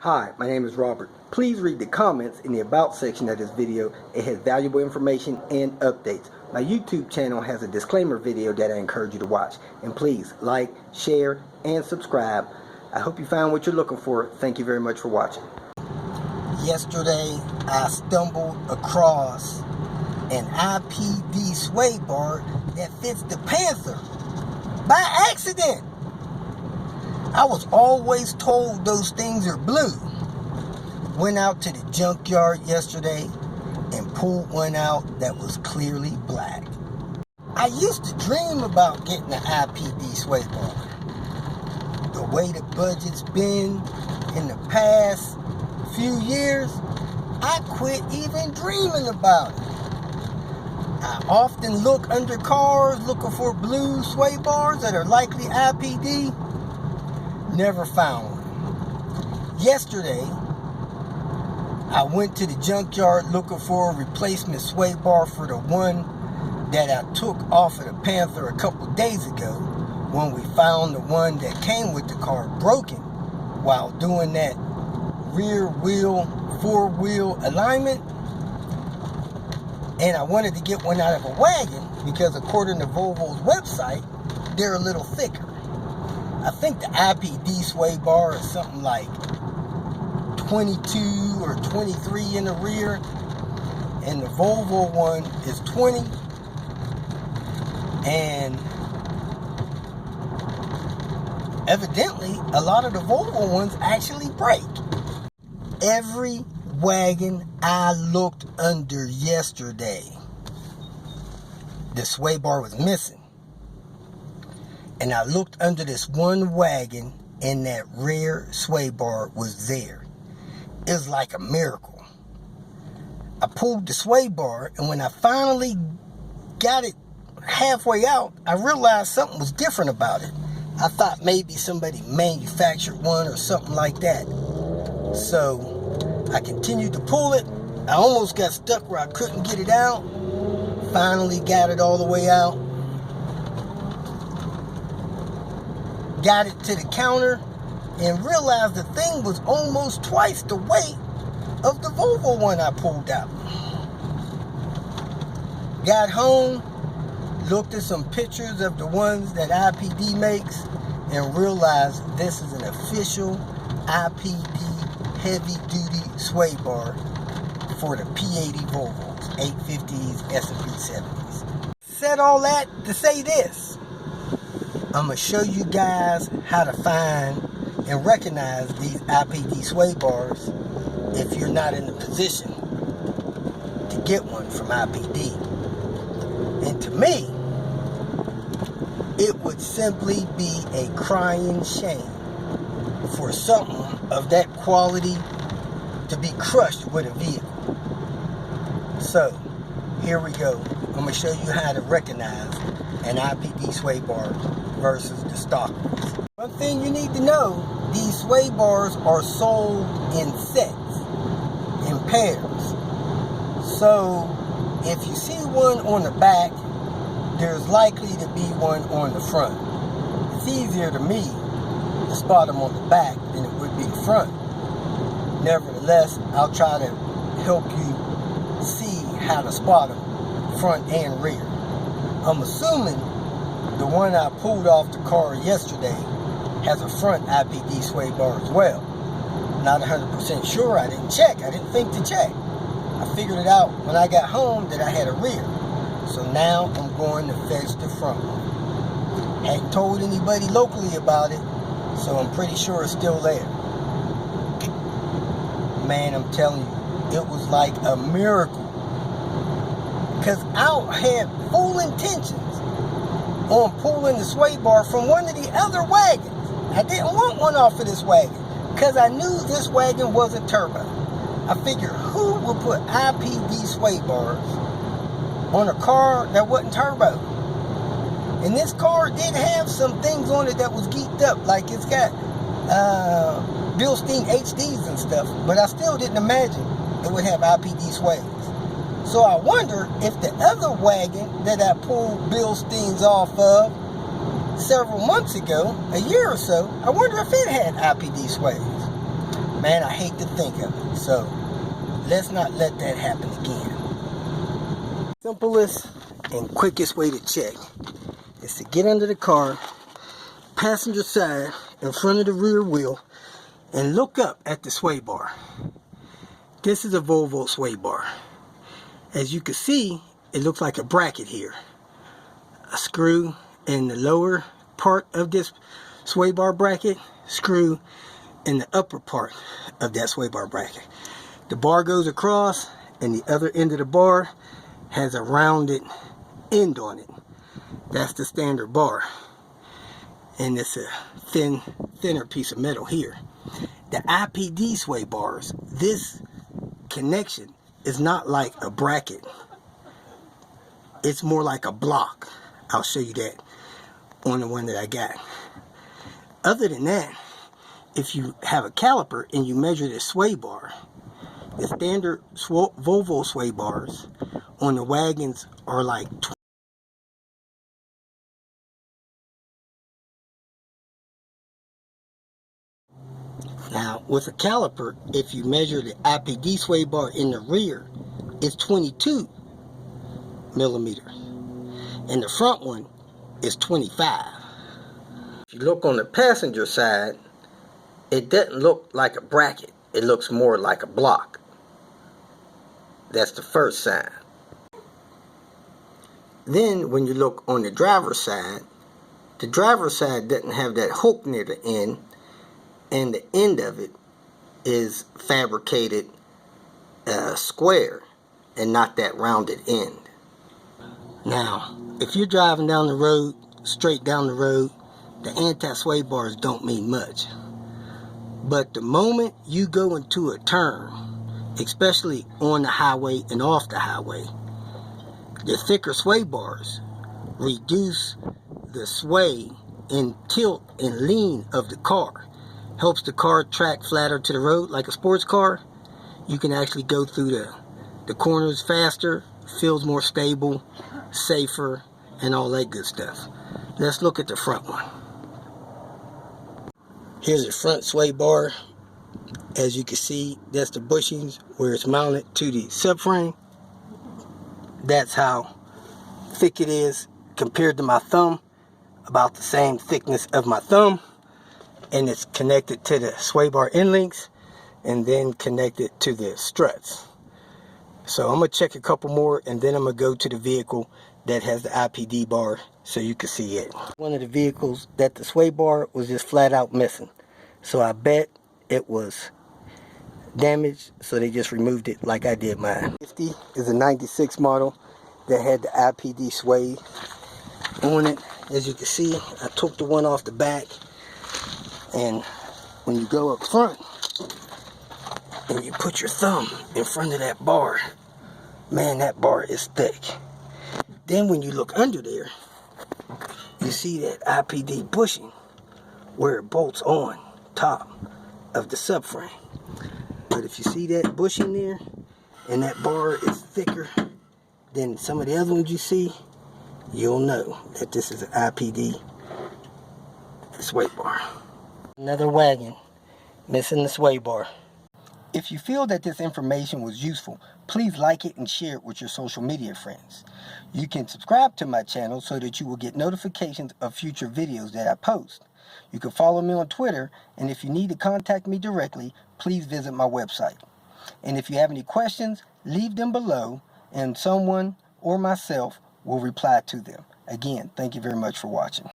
Hi, my name is Robert. Please read the comments in the About section of this video. It has valuable information and updates. My YouTube channel has a disclaimer video that I encourage you to watch. And please like, share, and subscribe. I hope you found what you're looking for. Thank you very much for watching. Yesterday, I stumbled across an IPD sway bar that fits the Panther by accident. I was always told those things are blue. Went out to the junkyard yesterday and pulled one out that was clearly black. I used to dream about getting an IPD sway bar. The way the budget's been in the past few years, I quit even dreaming about it. I often look under cars looking for blue sway bars that are likely IPD. Never found one. Yesterday, I went to the junkyard looking for a replacement sway bar for the one that I took off of the Panther a couple days ago when we found the one that came with the car broken while doing that rear wheel, four-wheel alignment. And I wanted to get one out of a wagon because according to Volvo's website, they're a little thicker. I think the IPD sway bar is something like 22 or 23 in the rear, and the Volvo one is 20. And evidently, a lot of the Volvo ones actually break. Every wagon I looked under yesterday, the sway bar was missing. And I looked under this one wagon and that rear sway bar was there. It was like a miracle. I pulled the sway bar, and when I finally got it halfway out, I realized something was different about it. I thought maybe somebody manufactured one or something like that. So I continued to pull it. I almost got stuck where I couldn't get it out. Finally got it all the way out. Got it to the counter and realized the thing was almost twice the weight of the Volvo one I pulled out. Got home, looked at some pictures of the ones that IPD makes, and realized this is an official IPD heavy-duty sway bar for the P80 Volvos, 850s, S70s. Said all that to say this. I'm going to show you guys how to find and recognize these IPD sway bars if you're not in the position to get one from IPD. And to me, it would simply be a crying shame for something of that quality to be crushed with a vehicle. So, here we go. I'm going to show you how to recognize an IPD sway bar versus the stock ones. One thing you need to know, these sway bars are sold in sets, in pairs. So if you see one on the back, there's likely to be one on the front. It's easier to me to spot them on the back than it would be the front. Nevertheless, I'll try to help you see how to spot them front and rear. I'm assuming the one I pulled off the car yesterday has a front IPD sway bar as well. Not 100% sure. I didn't check. I didn't think to check. I figured it out when I got home that I had a rear. So now I'm going to fetch the front one. Hadn't told anybody locally about it, so I'm pretty sure it's still there. Man, I'm telling you, it was like a miracle. Because I had full intentions on pulling the sway bar from one of the other wagons. I didn't want one off of this wagon because I knew this wagon wasn't turbo. I figured, who would put IPD sway bars on a car that wasn't turbo? And this car did have some things on it that was geeked up, like it's got Bilstein HDs and stuff, but I still didn't imagine it would have IPD sways. So I wonder if the other wagon that I pulled Bilsteins off of several months ago, a year or so, I wonder if it had IPD sways. Man, I hate to think of it. So let's not let that happen again. Simplest and quickest way to check is to get under the car, passenger side, in front of the rear wheel, and look up at the sway bar. This is a Volvo sway bar. As you can see, it looks like a bracket here. A screw in the lower part of this sway bar bracket, screw in the upper part of that sway bar bracket. The bar goes across, and the other end of the bar has a rounded end on it. That's the standard bar. And it's a thinner piece of metal here. The IPD sway bars, this connection is not like a bracket. It's more like a block. I'll show you that on the one that I got. Other than that, if you have a caliper and you measure the sway bar, the standard Volvo sway bars on the wagons are like 20. Now, with a caliper, if you measure the IPD sway bar in the rear, it's 22 millimeters. And the front one is 25. If you look on the passenger side, it doesn't look like a bracket. It looks more like a block. That's the first sign. Then when you look on the driver's side doesn't have that hook near the end, and the end of it is fabricated square and not that rounded end. Now, if you're driving down the road, straight down the road, the anti-sway bars don't mean much. But the moment you go into a turn, especially on the highway and off the highway, the thicker sway bars reduce the sway and tilt and lean of the car. Helps the car track flatter to the road like a sports car. You can actually go through the corners faster, feels more stable, safer, and all that good stuff. Let's look at the front one. Here's the front sway bar. As you can see, that's the bushings where it's mounted to the subframe. That's how thick it is compared to my thumb. About the same thickness of my thumb. And it's connected to the sway bar end links and then connected to the struts. So I'm going to check a couple more, and then I'm going to go to the vehicle that has the IPD bar so you can see it. One of the vehicles that the sway bar was just flat out missing. So I bet it was damaged, so they just removed it like I did mine. 50 is a 96 model that had the IPD sway on it. As you can see, I took the one off the back. And when you go up front and you put your thumb in front of that bar, man, that bar is thick. Then when you look under there, you see that IPD bushing where it bolts on top of the subframe. But if you see that bushing there and that bar is thicker than some of the other ones you see, you'll know that this is an IPD sway bar. Another wagon missing the sway bar. If you feel that this information was useful, please like it and share it with your social media friends. You can subscribe to my channel so that you will get notifications of future videos that I post. You can follow me on Twitter, and if you need to contact me directly, please visit my website. And if you have any questions, leave them below, and someone or myself will reply to them. Again, thank you very much for watching.